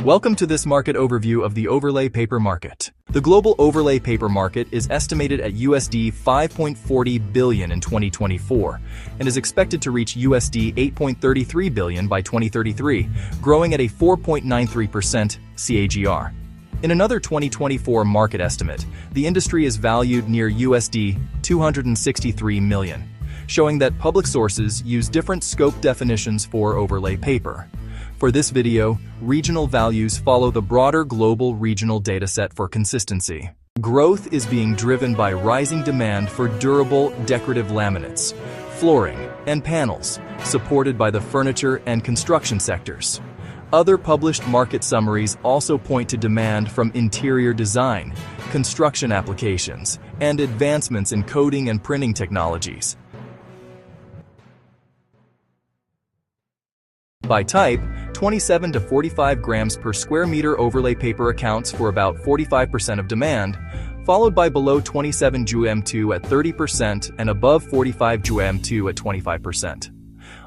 Welcome to this market overview of the overlay paper market. The global overlay paper market is estimated at USD 5.40 billion in 2024 and is expected to reach USD 8.33 billion by 2033, growing at a 4.93% CAGR. In another 2024 market estimate, the industry is valued near USD 263 million, showing that public sources use different scope definitions for overlay paper. For this video, regional values follow the broader global regional dataset for consistency. Growth is being driven by rising demand for durable decorative laminates, flooring, and panels, supported by the furniture and construction sectors. Other published market summaries also point to demand from interior design, construction applications, and advancements in coding and printing technologies. By type, 27 to 45 grams per square meter overlay paper accounts for about 45% of demand, followed by below 27 GM2 at 30% and above 45 GM2 at 25%.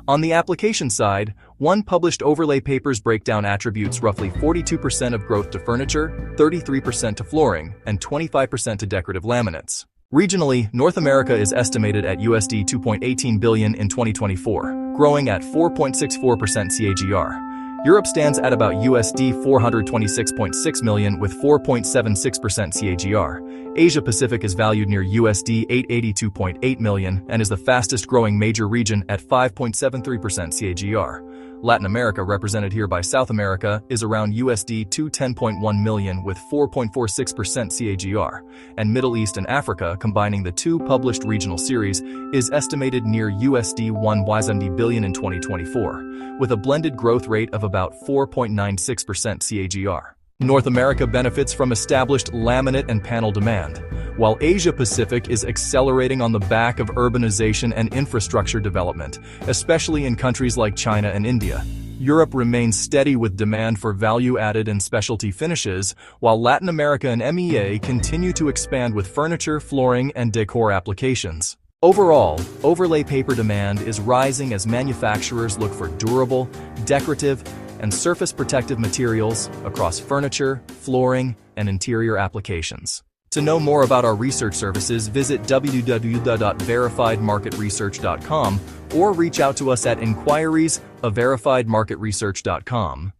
On the application side, one published overlay paper's breakdown attributes roughly 42% of growth to furniture, 33% to flooring, and 25% to decorative laminates. Regionally, North America is estimated at USD 2.18 billion in 2024, growing at 4.64% CAGR. Europe stands at about USD 426.6 million with 4.76% CAGR. Asia Pacific is valued near USD 882.8 million and is the fastest growing major region at 5.73% CAGR. Latin America, represented here by South America, is around USD 210.1 million with 4.46% CAGR, and Middle East and Africa, combining the two published regional series, is estimated near USD 1.70 billion in 2024, with a blended growth rate of about 4.96% CAGR. North America benefits from established laminate and panel demand, while Asia Pacific is accelerating on the back of urbanization and infrastructure development, especially in countries like China and India. Europe remains steady with demand for value-added and specialty finishes, while Latin America and MEA continue to expand with furniture, flooring, and decor applications. Overall, overlay paper demand is rising as manufacturers look for durable, decorative, and surface protective materials across furniture, flooring, and interior applications. To know more about our research services, visit www.𝗤𝗏𝗏marketresearch.com or reach out to us at 𝗬𝗂𝗿𝗶𝘃𝗲𝗿@𝗤𝗏𝗏marketresearch.com.